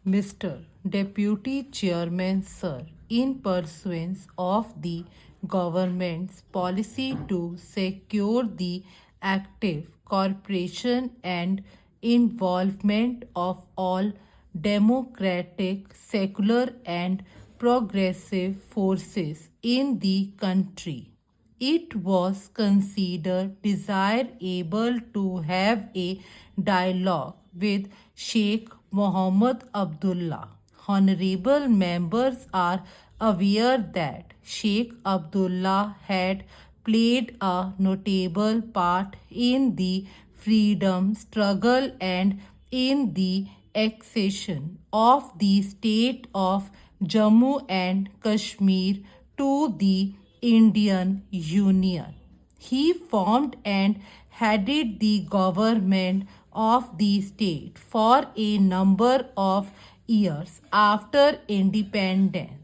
Mr. Deputy Chairman, sir, in pursuance of the government's policy to secure the active cooperation and involvement of all democratic, secular, and progressive forces in the country, it was considered desirable to have a dialogue with Sheikh Mohammed Abdullah. Honorable members are aware that Sheikh Abdullah had played a notable part in the freedom struggle and in the accession of the state of Jammu and Kashmir to the Indian Union. He formed and headed the government of the state for a number of years after independence.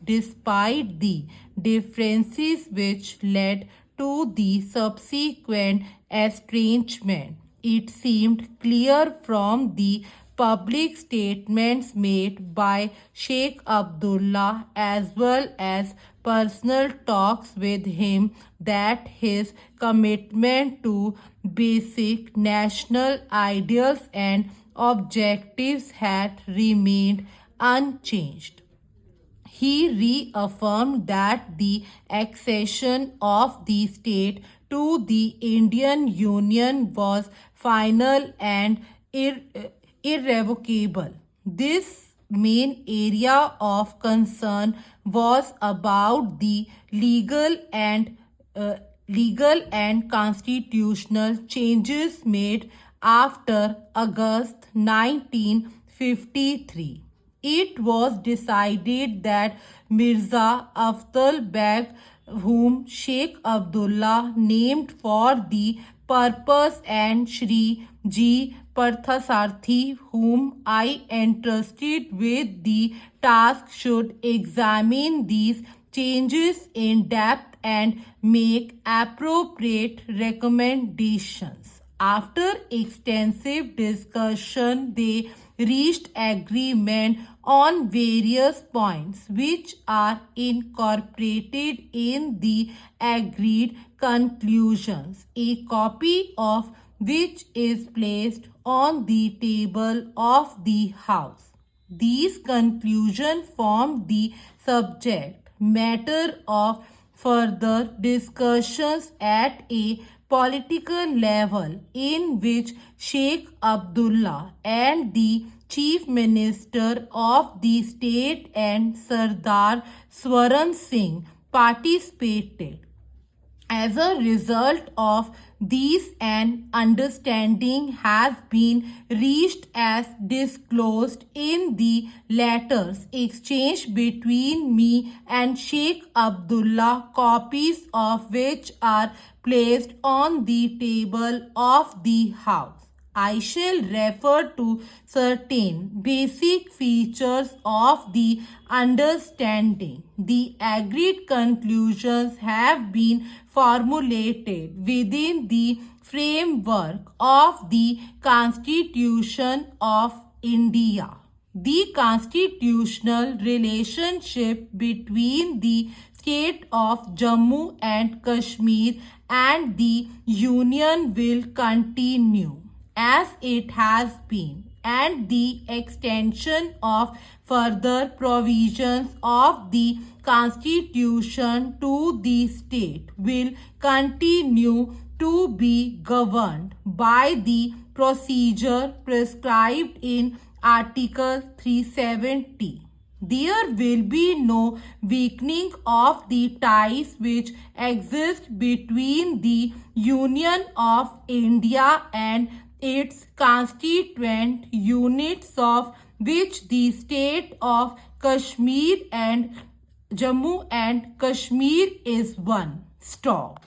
Despite the differences which led to the subsequent estrangement, it seemed clear from the public statements made by Sheikh Abdullah as well as personal talks with him that his commitment to basic national ideals and objectives had remained unchanged. He reaffirmed that the accession of the state to the Indian Union was final and irrevocable. This main area of concern was about the legal and constitutional changes made after August 1953. It was decided that Mirza Afzal Beg, whom Sheikh Abdullah named for the purpose, and Shri G. Parthasarthi, whom I entrusted with the task, should examine these changes in depth and make appropriate recommendations. After extensive discussion, they reached agreement on various points which are incorporated in the agreed conclusions, a copy of which is placed on the table of the House. These conclusions form the subject matter of further discussions at a political level, in which Sheikh Abdullah and the Chief Minister of the state and Sardar Swaran Singh participated. As a result of these, an understanding has been reached as disclosed in the letters exchanged between me and Sheikh Abdullah, copies of which are placed on the table of the House. I shall refer to certain basic features of the understanding. The agreed conclusions have been formulated within the framework of the Constitution of India. The constitutional relationship between the state of Jammu and Kashmir and the Union will continue as it has been, and the extension of further provisions of the Constitution to the state will continue to be governed by the procedure prescribed in Article 370. There will be no weakening of the ties which exist between the Union of India and its constituent units, of which the state of Kashmir and Jammu and Kashmir is one. Stop.